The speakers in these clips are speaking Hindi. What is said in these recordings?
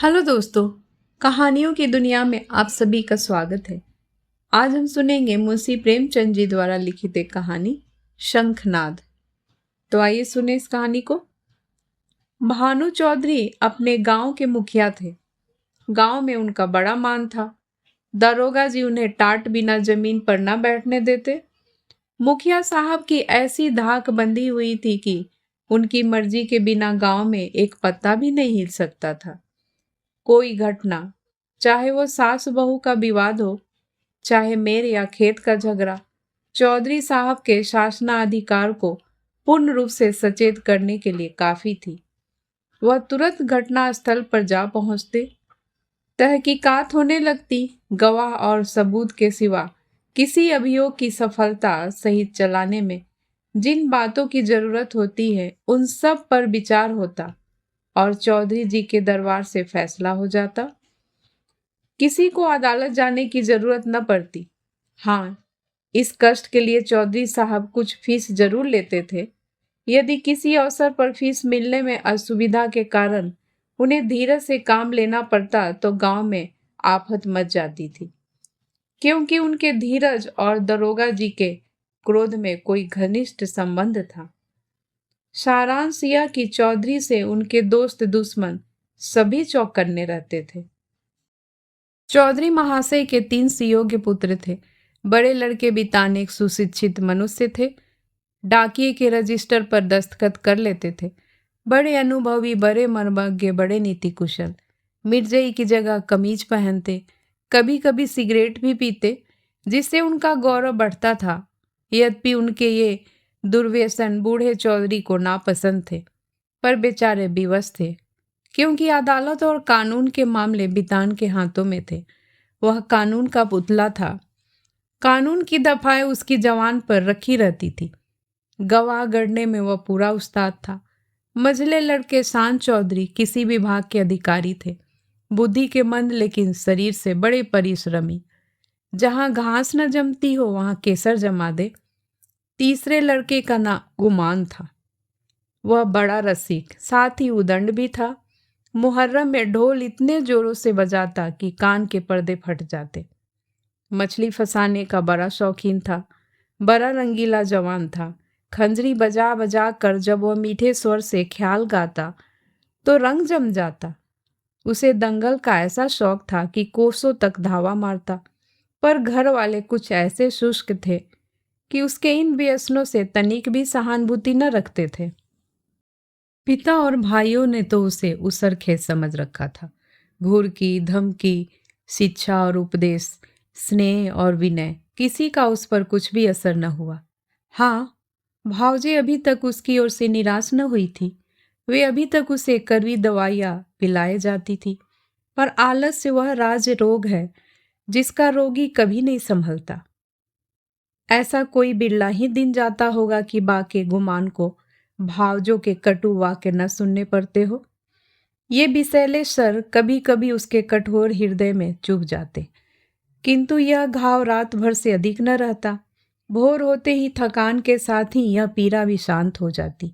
हेलो दोस्तों, कहानियों की दुनिया में आप सभी का स्वागत है। आज हम सुनेंगे मुंशी प्रेमचंद जी द्वारा लिखित एक कहानी शंखनाद। तो आइए सुने इस कहानी को। भानु चौधरी अपने गांव के मुखिया थे। गांव में उनका बड़ा मान था। दरोगा जी उन्हें टाट बिना जमीन पर न बैठने देते। मुखिया साहब की ऐसी धाक बंधी हुई थी कि उनकी मर्जी के बिना गांव में एक पत्ता भी नहीं हिल सकता था। कोई घटना, चाहे वो सास बहू का विवाद हो, चाहे मेर या खेत का झगड़ा, चौधरी साहब के शासनाधिकार को पूर्ण रूप से सचेत करने के लिए काफी थी। वह तुरंत घटना स्थल पर जा पहुंचते। तहकीकात होने लगती। गवाह और सबूत के सिवा किसी अभियोग की सफलता सहित चलाने में जिन बातों की जरूरत होती है उन सब पर विचार होता और चौधरी जी के दरबार से फैसला हो जाता। किसी को अदालत जाने की जरूरत न पड़ती। हाँ, इस कष्ट के लिए चौधरी साहब कुछ फीस जरूर लेते थे। यदि किसी अवसर पर फीस मिलने में असुविधा के कारण उन्हें धीरज से काम लेना पड़ता तो गांव में आफत मच जाती थी, क्योंकि उनके धीरज और दरोगा जी के क्रोध में कोई घनिष्ठ संबंध था। सारांश यह कि चौधरी से उनके दोस्त दुश्मन सभी चौकन्ने रहते थे। चौधरी महाशय के 3 सुयोग्य पुत्र थे। बड़े लड़के बितान एक सुशिक्षित मनुष्य थे। डाकिये के रजिस्टर पर दस्तखत कर लेते थे। बड़े अनुभवी, बड़े मर्मज्ञ, बड़े नीति कुशल। मिर्जई की जगह कमीज पहनते, कभी कभी सिगरेट भी पीते, जिससे उनका गौरव बढ़ता था। यद्यपि उनके ये दुर्व्यसन बूढ़े चौधरी को नापसंद थे, पर बेचारे विवश थे, क्योंकि अदालत और कानून के मामले बितान के हाथों में थे। वह कानून का पुतला था। कानून की दफाएं उसकी जवान पर रखी रहती थी। गवाह गढ़ने में वह पूरा उस्ताद था। मझले लड़के शान चौधरी किसी विभाग के अधिकारी थे। बुद्धि के मंद लेकिन शरीर से बड़े परिश्रमी। जहां घास न जमती हो वहां केसर जमा दे। तीसरे लड़के का नाम गुमान था। वह बड़ा रसिक, साथ ही उदंड भी था। मुहर्रम में ढोल इतने जोरों से बजाता कि कान के पर्दे फट जाते। मछली फंसाने का बड़ा शौकीन था। बड़ा रंगीला जवान था। खंजरी बजा बजा कर जब वह मीठे स्वर से ख्याल गाता तो रंग जम जाता। उसे दंगल का ऐसा शौक था कि कोसों तक धावा मारता, पर घर वाले कुछ ऐसे शुष्क थे कि उसके इन व्यसनों से तनिक भी सहानुभूति न रखते थे। पिता और भाइयों ने तो उसे उसरखेज समझ रखा था। घूर की धमकी, शिक्षा और उपदेश, स्नेह और विनय, किसी का उस पर कुछ भी असर न हुआ। हाँ, भावजे अभी तक उसकी ओर से निराश न हुई थी। वे अभी तक उसे कड़वी दवाइयाँ पिलाए जाती थी, पर आलस्य वह राज रोग है जिसका रोगी कभी नहीं संभलता। ऐसा कोई बिरला ही दिन जाता होगा कि बाके गुमान को भावजों के कटु वाक्य न सुनने पड़ते हो। ये विषैले सर कभी कभी उसके कठोर हृदय में चुभ जाते, किंतु यह घाव रात भर से अधिक न रहता। भोर होते ही थकान के साथ ही यह पीड़ा भी शांत हो जाती।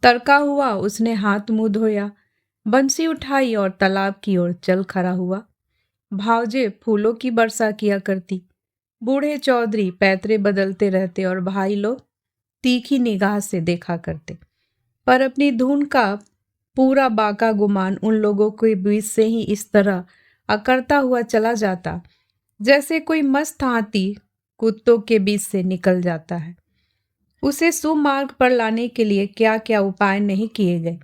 तड़का हुआ, उसने हाथ मुंह धोया, बंसी उठाई और तालाब की ओर चल खड़ा हुआ। भावजे फूलों की वर्षा किया करती। बूढ़े चौधरी पैतरे बदलते रहते और भाई लोग तीखी निगाह से देखा करते, पर अपनी धुन का पूरा बाका गुमान उन लोगों के बीच से ही इस तरह अकड़ता हुआ चला जाता जैसे कोई मस्त हाथी कुत्तों के बीच से निकल जाता है। उसे सुमार्ग पर लाने के लिए क्या क्या उपाय नहीं किए गए।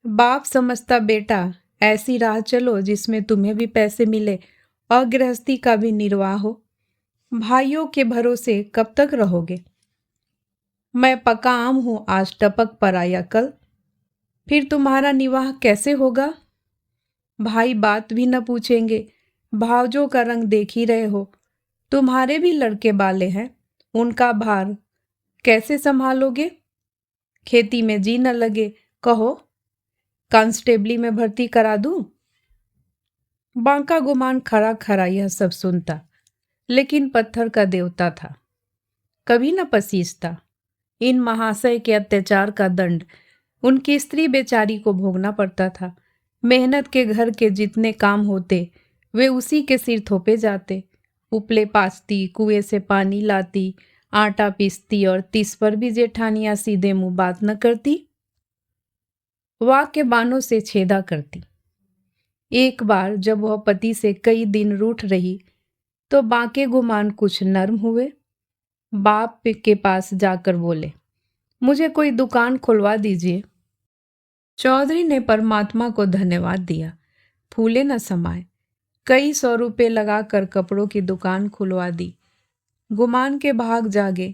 बाप समझता, बेटा ऐसी राह चलो जिसमें तुम्हें भी पैसे मिले और गृहस्थी का भी निर्वाह हो। भाइयों के भरोसे कब तक रहोगे? मैं पका आम हूं, आज टपक पर आया कल, फिर तुम्हारा निवाह कैसे होगा? भाई बात भी न पूछेंगे। भावजों का रंग देख ही रहे हो। तुम्हारे भी लड़के बाले हैं, उनका भार कैसे संभालोगे? खेती में जी न लगे, कहो कांस्टेबली में भर्ती करा दूं? बांका गुमान खड़ा खड़ा यह सब सुनता, लेकिन पत्थर का देवता था, कभी न पसीजता। इन महाशय के अत्याचार का दंड उनकी स्त्री बेचारी को भोगना पड़ता था। मेहनत के घर के जितने काम होते वे उसी के सिर थोपे जाते। उपले पासती, कुएं से पानी लाती, आटा पीसती और तिस पर भी जेठानियां सीधे मुंह बात न करती, वाह के बानों से छेदा करती। एक बार जब वह पति से कई दिन रूठ रही तो बाके गुमान कुछ नर्म हुए। बाप के पास जाकर बोले, मुझे कोई दुकान खुलवा दीजिए। चौधरी ने परमात्मा को धन्यवाद दिया। फूले न समाये, कई 100 रुपए लगाकर कपड़ों की दुकान खुलवा दी। गुमान के भाग जागे,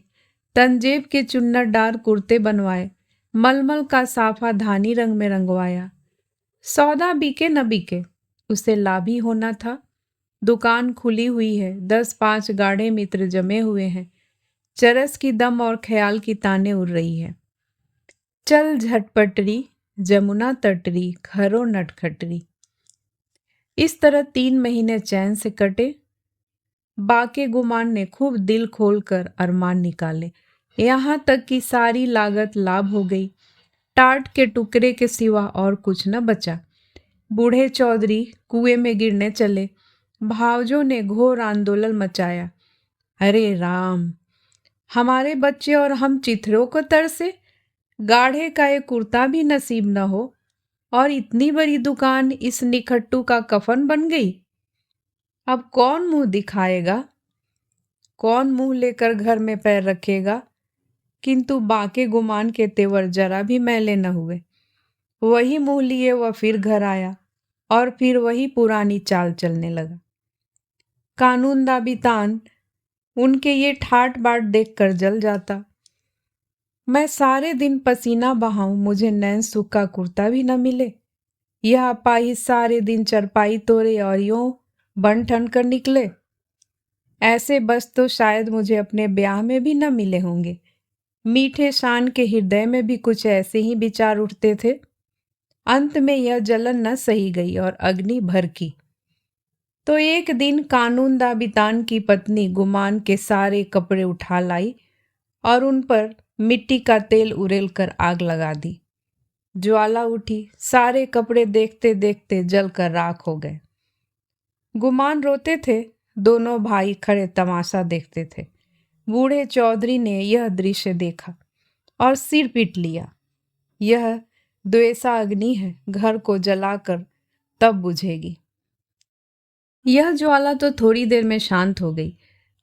तंजेब के चुन्नटदार कुर्ते बनवाए, मलमल का साफा धानी रंग में रंगवाया। सौदा बिके न बिके, उसे लाभ ही होना था। दुकान खुली हुई है, 10-5 गाढ़े मित्र जमे हुए हैं। चरस की दम और ख्याल की ताने उड़ रही है। चल झटपटरी, जमुना तटरी, घरों नटखटरी। इस तरह 3 महीने चैन से कटे। बाके गुमान ने खूब दिल खोलकर अरमान निकाले, यहाँ तक कि सारी लागत लाभ हो गई। टाट के टुकड़े के सिवा और कुछ न बचा। बूढ़े चौधरी कुएं में गिरने चले। भावजों ने घोर आंदोलन मचाया। अरे राम, हमारे बच्चे और हम चिथरों को तरसे, गाढ़े का एक कुर्ता भी नसीब न हो और इतनी बड़ी दुकान इस निखट्टू का कफन बन गई। अब कौन मुंह दिखाएगा, कौन मुंह लेकर घर में पैर रखेगा। किंतु बाके गुमान के तेवर जरा भी मैले न हुए। वही मुंह लिए वह फिर घर आया और फिर वही पुरानी चाल चलने लगा। कानून दा बितान उनके ये ठाट बाट देखकर जल जाता। मैं सारे दिन पसीना बहाऊं, मुझे नैन सुख का कुर्ता भी न मिले। यह अपाही सारे दिन चरपाई तोड़े और यूं बन ठन कर निकले। ऐसे बस तो शायद मुझे अपने ब्याह में भी न मिले होंगे। मीठे शान के हृदय में भी कुछ ऐसे ही विचार उठते थे। अंत में यह जलन न सही गई और अग्नि भड़की। तो एक दिन कानून दा बितान की पत्नी गुमान के सारे कपड़े उठा लाई और उन पर मिट्टी का तेल उड़ेल कर आग लगा दी। ज्वाला उठी, सारे कपड़े देखते देखते जलकर राख हो गए। गुमान रोते थे, दोनों भाई खड़े तमाशा देखते थे। बूढ़े चौधरी ने यह दृश्य देखा और सिर पीट लिया। यह द्वेषा अग्नि है, घर को जलाकर तब बुझेगी। यह ज्वाला तो थोड़ी देर में शांत हो गई,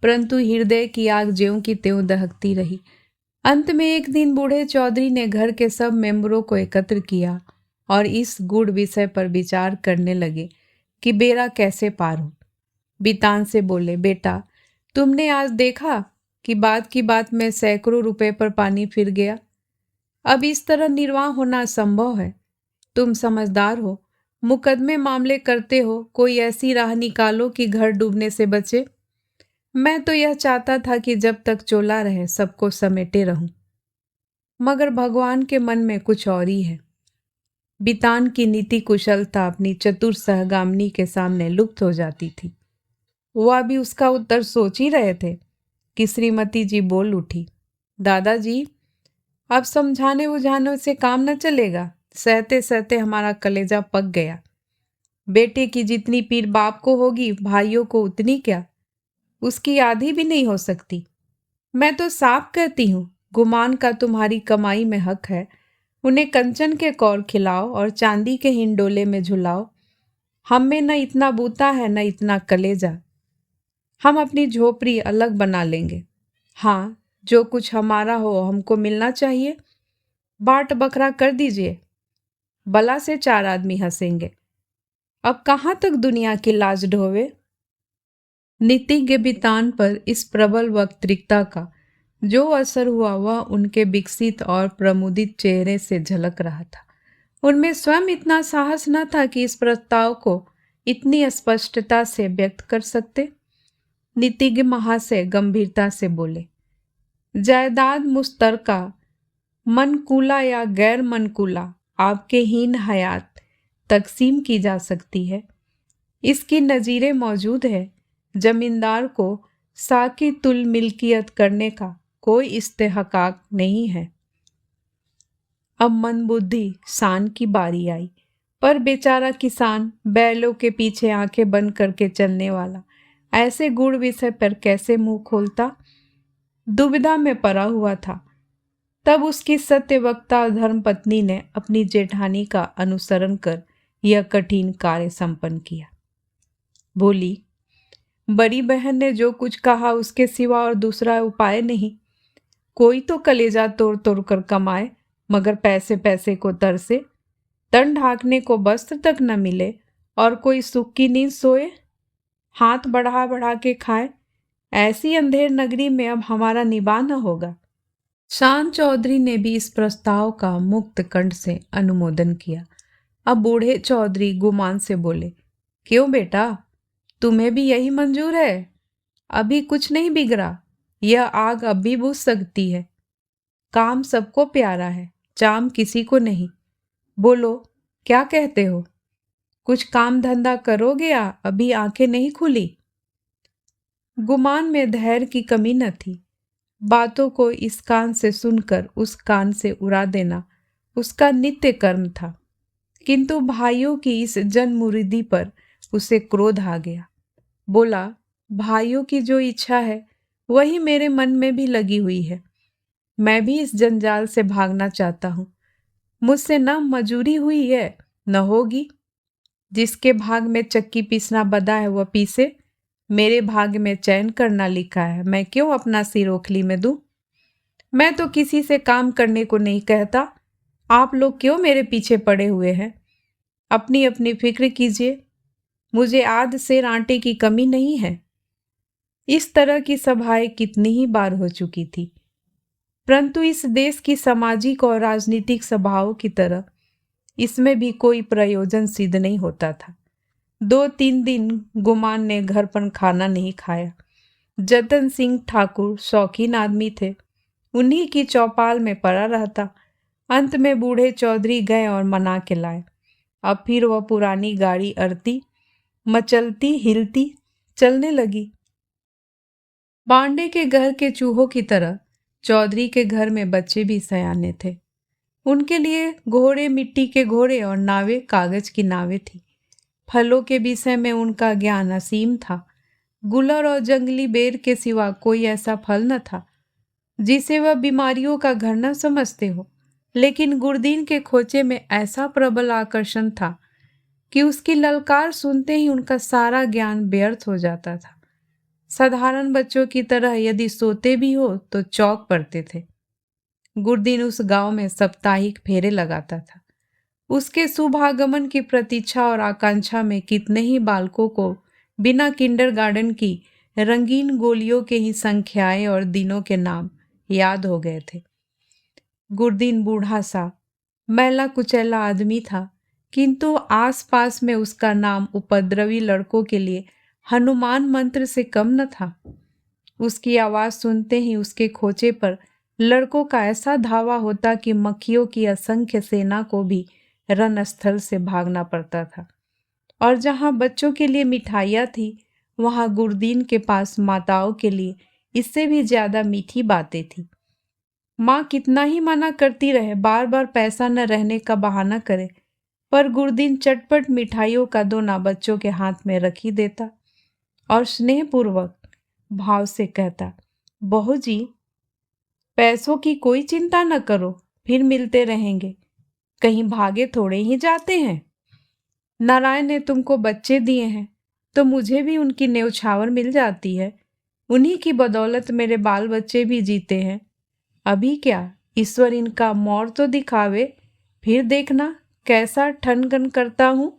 परंतु हृदय की आग ज्यों की त्यों दहकती रही। अंत में एक दिन बूढ़े चौधरी ने घर के सब मेंबरों को एकत्र किया और इस गूढ़ विषय पर विचार करने लगे कि बेरा कैसे पार हो। बितान से बोले, बेटा, तुमने आज देखा कि बात की बात में सैकड़ों रुपए पर पानी फिर गया। अब इस तरह निर्वाह होना असंभव है। तुम समझदार हो, मुकदमे मामले करते हो, कोई ऐसी राह निकालो कि घर डूबने से बचे। मैं तो यह चाहता था कि जब तक चोला रहे सबको समेटे रहूं, मगर भगवान के मन में कुछ और ही है। बितान की नीति कुशलता अपनी चतुर सहगामिनी के सामने लुप्त हो जाती थी। वह भी उसका उत्तर सोच ही रहे थे कि श्रीमती जी बोल उठी, दादाजी, अब समझाने बुझाने से काम न चलेगा। सहते सहते हमारा कलेजा पक गया। बेटे की जितनी पीर बाप को होगी, भाइयों को उतनी क्या, उसकी आधी भी नहीं हो सकती। मैं तो साफ कहती हूँ, गुमान का तुम्हारी कमाई में हक है। उन्हें कंचन के कौर खिलाओ और चांदी के हिंडोले में झुलाओ। हम में न इतना बूता है न इतना कलेजा। हम अपनी झोपड़ी अलग बना लेंगे। हाँ, जो कुछ हमारा हो हमको मिलना चाहिए। बाट बखरा कर दीजिए, बला से 4 आदमी हंसेंगे। अब कहाँ तक दुनिया की लाज ढोवे। नीति के बितान पर इस प्रबल वक्तृता का जो असर हुआ वह उनके विकसित और प्रमुदित चेहरे से झलक रहा था। उनमें स्वयं इतना साहस न था कि इस प्रस्ताव को इतनी स्पष्टता से व्यक्त कर सकते। नीतिज्ञ महाशय गंभीरता से बोले, जायदाद मुश्तरका मनकूला या गैर मनकूला आपके हीन हयात तकसीम की जा सकती है। इसकी नज़ीरें मौजूद है। जमींदार को साकी तुल मिल्कियत करने का कोई इस्तेहकाक नहीं है। अब मंदबुद्धि शान की बारी आई। पर बेचारा किसान, बैलों के पीछे आंखें बंद करके चलने वाला, ऐसे गुड़ विषय पर कैसे मुंह खोलता? दुविधा में पड़ा हुआ था। तब उसकी सत्यवक्ता और धर्मपत्नी ने अपनी जेठानी का अनुसरण कर यह कठिन कार्य संपन्न किया। बोली, बड़ी बहन ने जो कुछ कहा उसके सिवा और दूसरा उपाय नहीं। कोई तो कलेजा तोड़ तोड़ कर कमाए, मगर पैसे पैसे को तरसे, तन ढांकने को वस्त्र तक न मिले और कोई सुख की नींद सोए, हाथ बढ़ा बढ़ा के खाए। ऐसी अंधेर नगरी में अब हमारा निवाह न होगा। शान चौधरी ने भी इस प्रस्ताव का मुक्त कंठ से अनुमोदन किया। अब बूढ़े चौधरी गुमान से बोले, क्यों बेटा, तुम्हें भी यही मंजूर है? अभी कुछ नहीं बिगड़ा, यह आग अब भी बुझ सकती है। काम सबको प्यारा है, चाम किसी को नहीं। बोलो, क्या कहते हो? कुछ काम धंधा करोगे या अभी आंखें नहीं खुली? गुमान में धैर्य की कमी न थी। बातों को इस कान से सुनकर उस कान से उड़ा देना उसका नित्य कर्म था। किंतु भाइयों की इस जनमुरीदी पर उसे क्रोध आ गया। बोला, भाइयों की जो इच्छा है वही मेरे मन में भी लगी हुई है। मैं भी इस जंजाल से भागना चाहता हूँ। मुझसे न मजूरी हुई है न होगी। जिसके भाग में चक्की पीसना बदा है वह पीसे। मेरे भाग्य में चयन करना लिखा है, मैं क्यों अपना सिर ओखली में दूं? मैं तो किसी से काम करने को नहीं कहता। आप लोग क्यों मेरे पीछे पड़े हुए हैं? अपनी अपनी फिक्र कीजिए। मुझे आध सेर आटे की कमी नहीं है। इस तरह की सभाएं कितनी ही बार हो चुकी थी, परंतु इस देश की सामाजिक और राजनीतिक सभाओं की तरह इसमें भी कोई प्रयोजन सिद्ध नहीं होता था। 2-3 दिन गुमान ने घर पर खाना नहीं खाया। जतन सिंह ठाकुर शौकीन आदमी थे, उन्हीं की चौपाल में पड़ा रहता। अंत में बूढ़े चौधरी गए और मना के लाए। अब फिर वह पुरानी गाड़ी अरती, मचलती हिलती चलने लगी। पांडे के घर के चूहों की तरह चौधरी के घर में बच्चे भी सयाने थे। उनके लिए घोड़े मिट्टी के घोड़े और नावें कागज की नावें थी। फलों के विषय में उनका ज्ञान असीम था। गुलर और जंगली बेर के सिवा कोई ऐसा फल न था जिसे वह बीमारियों का घर न समझते हो। लेकिन गुरदीन के खोचे में ऐसा प्रबल आकर्षण था कि उसकी ललकार सुनते ही उनका सारा ज्ञान व्यर्थ हो जाता था। साधारण बच्चों की तरह यदि सोते भी हो तो चौंक पड़ते थे। गुरदीन उस गांव में साप्ताहिक फेरे लगाता था। उसके शुभागमन की प्रतीक्षा और आकांक्षा में कितने ही बालकों को बिना किंडरगार्टन की रंगीन गोलियों के ही संख्याएं और दिनों के नाम याद हो गए थे। गुरदीन बूढ़ा सा मैला कुचैला आदमी था, किंतु आसपास में उसका नाम उपद्रवी लड़कों के लिए हनुमान मंत्र से कम न था। उसकी आवाज सुनते ही उसके खोचे पर लड़कों का ऐसा धावा होता कि मक्खियों की असंख्य सेना को भी रणस्थल से भागना पड़ता था। और जहाँ बच्चों के लिए मिठाइयाँ थी, वहाँ गुरदीन के पास माताओं के लिए इससे भी ज्यादा मीठी बातें थी। माँ कितना ही मना करती रहे, बार बार पैसा न रहने का बहाना करे, पर गुरदीन चटपट मिठाइयों का दोना बच्चों के हाथ में रख ही देता और स्नेहपूर्वक भाव से कहता, बहू जी, पैसों की कोई चिंता न करो, फिर मिलते रहेंगे। कहीं भागे थोड़े ही जाते हैं। नारायण ने तुमको बच्चे दिए हैं तो मुझे भी उनकी न्यौछावर मिल जाती है। उन्हीं की बदौलत मेरे बाल बच्चे भी जीते हैं। अभी क्या, ईश्वर इनका मौर तो दिखावे, फिर देखना कैसा ठनगन करता हूँ।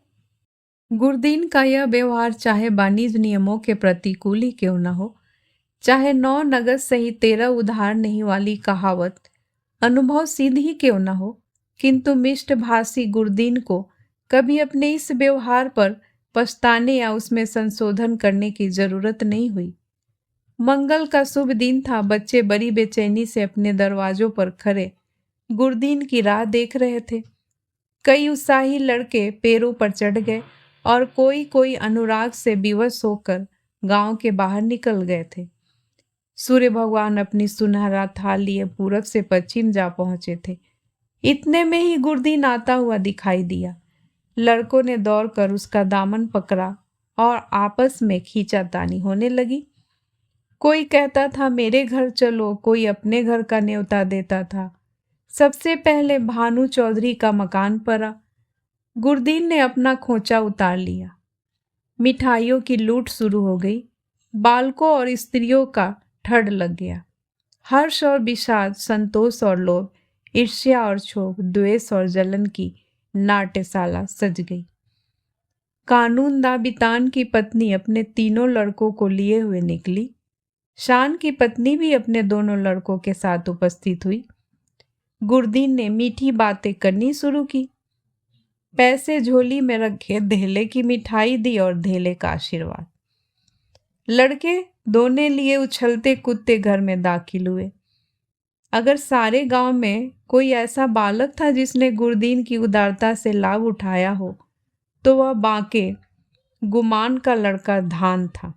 गुरदीन का यह व्यवहार चाहे वाणिज्य नियमों के प्रतिकूल ही क्यों न हो, चाहे 9 नगद सहित 13 उधार नहीं वाली कहावत अनुभव सिद्ध ही क्यों न हो, किंतु मिष्टभाषी गुरदीन को कभी अपने इस व्यवहार पर पछताने या उसमें संशोधन करने की जरूरत नहीं हुई। मंगल का शुभ दिन था। बच्चे बड़ी बेचैनी से अपने दरवाजों पर खड़े गुरदीन की राह देख रहे थे। कई उत्साही लड़के पैरों पर चढ़ गए और कोई कोई अनुराग से विवश होकर गांव के बाहर निकल गए थे। सूर्य भगवान अपनी सुनहरा थाल लिए पूरब से पश्चिम जा पहुंचे थे। इतने में ही गुरदीन आता हुआ दिखाई दिया। लड़कों ने दौड़कर उसका दामन पकड़ा और आपस में खींचातानी होने लगी। कोई कहता था मेरे घर चलो, कोई अपने घर का न्योता देता था। सबसे पहले भानु चौधरी का मकान पड़ा। गुरदीन ने अपना खोंचा उतार लिया। मिठाइयों की लूट शुरू हो गई। बालकों और स्त्रियों का ठड़ लग गया। हर्ष और विषाद, संतोष और लोभ, ईर्ष्या और क्षोभ, द्वेष और जलन की नाट्यशाला सज गई। कानून दाबितान की पत्नी अपने तीनों लड़कों को लिए हुए निकली। शान की पत्नी भी अपने दोनों लड़कों के साथ उपस्थित हुई। गुरदीन ने मीठी बातें करनी शुरू की। पैसे झोली में रखे धेले की मिठाई दी और धेले का आशीर्वाद। लड़के दोने लिए उछलते कूदते घर में दाखिल हुए। अगर सारे गांव में कोई ऐसा बालक था जिसने गुरदीन की उदारता से लाभ उठाया हो तो वह बांके गुमान का लड़का धान था।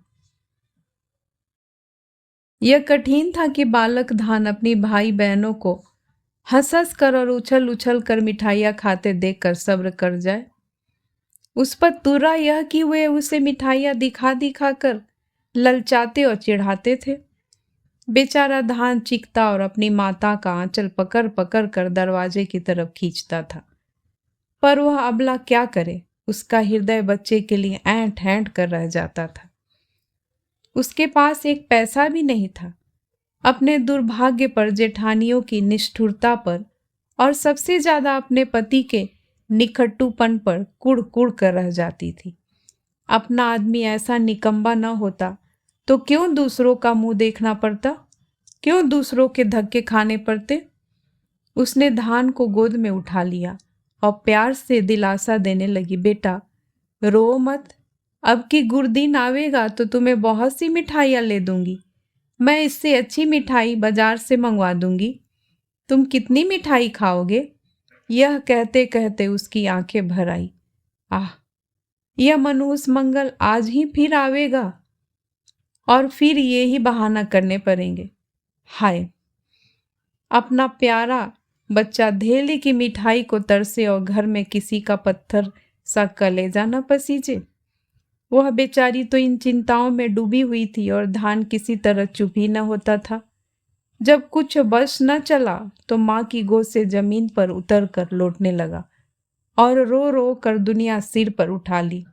यह कठिन था कि बालक धान अपनी भाई बहनों को हंस हंस कर और उछल उछल कर मिठाइयाँ खाते देखकर सब्र कर जाए। उस पर तुरा यह कि वे उसे मिठाइयाँ दिखा दिखा कर ललचाते और चिढ़ाते थे। बेचारा धान चीखता और अपनी माता का आंचल पकड़ पकड़ कर दरवाजे की तरफ खींचता था। पर वह अबला क्या करे, उसका हृदय बच्चे के लिए ऐंठ ऐंठ कर रह जाता था। उसके पास एक पैसा भी नहीं था। अपने दुर्भाग्य पर, जेठानियों की निष्ठुरता पर और सबसे ज्यादा अपने पति के निखट्टूपन पर कुड़ कुड़ कर रह जाती थी। अपना आदमी ऐसा निकम्मा न होता तो क्यों दूसरों का मुंह देखना पड़ता, क्यों दूसरों के धक्के खाने पड़ते। उसने धान को गोद में उठा लिया और प्यार से दिलासा देने लगी, बेटा रो मत, अब की गुरदीन आवेगा तो तुम्हें बहुत सी मिठाइयाँ ले दूंगी। मैं इससे अच्छी मिठाई बाजार से मंगवा दूंगी। तुम कितनी मिठाई खाओगे? यह कहते कहते उसकी आंखें भर आई। आह, यह मनहूस मंगल आज ही फिर आवेगा और फिर ये ही बहाना करने पड़ेंगे। हाय, अपना प्यारा बच्चा धेले की मिठाई को तरसे और घर में किसी का पत्थर सा कलेजा न पसीजे। वह बेचारी तो इन चिंताओं में डूबी हुई थी और धान किसी तरह चुप ही न होता था। जब कुछ बस न चला तो माँ की गोद से जमीन पर उतर कर लौटने लगा और रो रो कर दुनिया सिर पर उठा ली।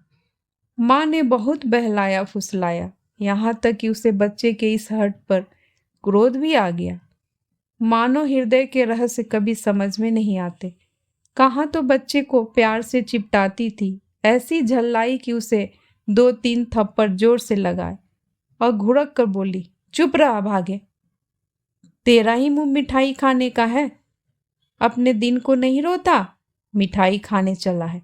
माँ ने बहुत बहलाया फुसलाया, यहाँ तक कि उसे बच्चे के इस हट पर क्रोध भी आ गया। मानो हृदय के रहस्य कभी समझ में नहीं आते। कहाँ तो बच्चे को प्यार से चिपटाती थी, ऐसी झल्लाई कि उसे 2-3 थप्पड़ जोर से लगाए और घुड़क कर बोली, चुप रहा भागे, तेरा ही मुंह मिठाई खाने का है। अपने दिन को नहीं रोता, मिठाई खाने चला है।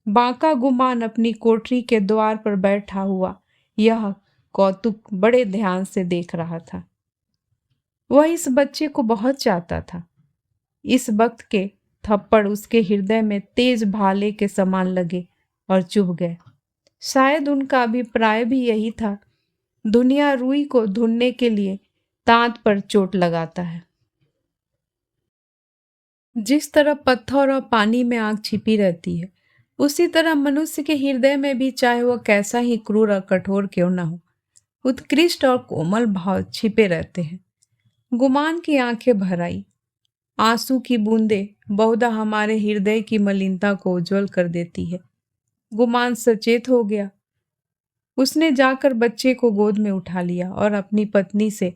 बांका गुमान अपनी कोठरी के द्वार पर बैठा हुआ यह कौतुक बड़े ध्यान से देख रहा था। वह इस बच्चे को बहुत चाहता था। इस वक्त के थप्पड़ उसके हृदय में तेज भाले के समान लगे और चुभ गए। शायद उनका अभिप्राय भी यही था। दुनिया रुई को ढूंढने के लिए तांत पर चोट लगाता है। जिस तरह पत्थर और पानी में आग छिपी रहती है, उसी तरह मनुष्य के हृदय में भी, चाहे वह कैसा ही क्रूर और कठोर क्यों न हो, उत्कृष्ट और कोमल भाव छिपे रहते हैं। गुमान की आंखें भर आई। आंसू की बूंदें बहुधा हमारे हृदय की मलिनता को उज्जवल कर देती है। गुमान सचेत हो गया। उसने जाकर बच्चे को गोद में उठा लिया और अपनी पत्नी से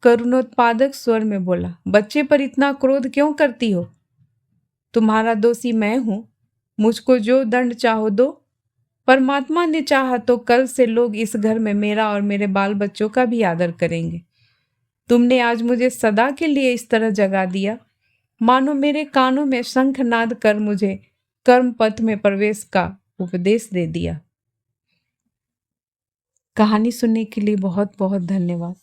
करुणोत्पादक स्वर में बोला, बच्चे पर इतना क्रोध क्यों करती हो? तुम्हारा दोषी मैं हूं। मुझको जो दंड चाहो दो। परमात्मा ने चाहा तो कल से लोग इस घर में मेरा और मेरे बाल बच्चों का भी आदर करेंगे। तुमने आज मुझे सदा के लिए इस तरह जगा दिया, मानो मेरे कानों में शंखनाद कर मुझे कर्म पथ में प्रवेश का उपदेश दे दिया। कहानी सुनने के लिए बहुत बहुत धन्यवाद।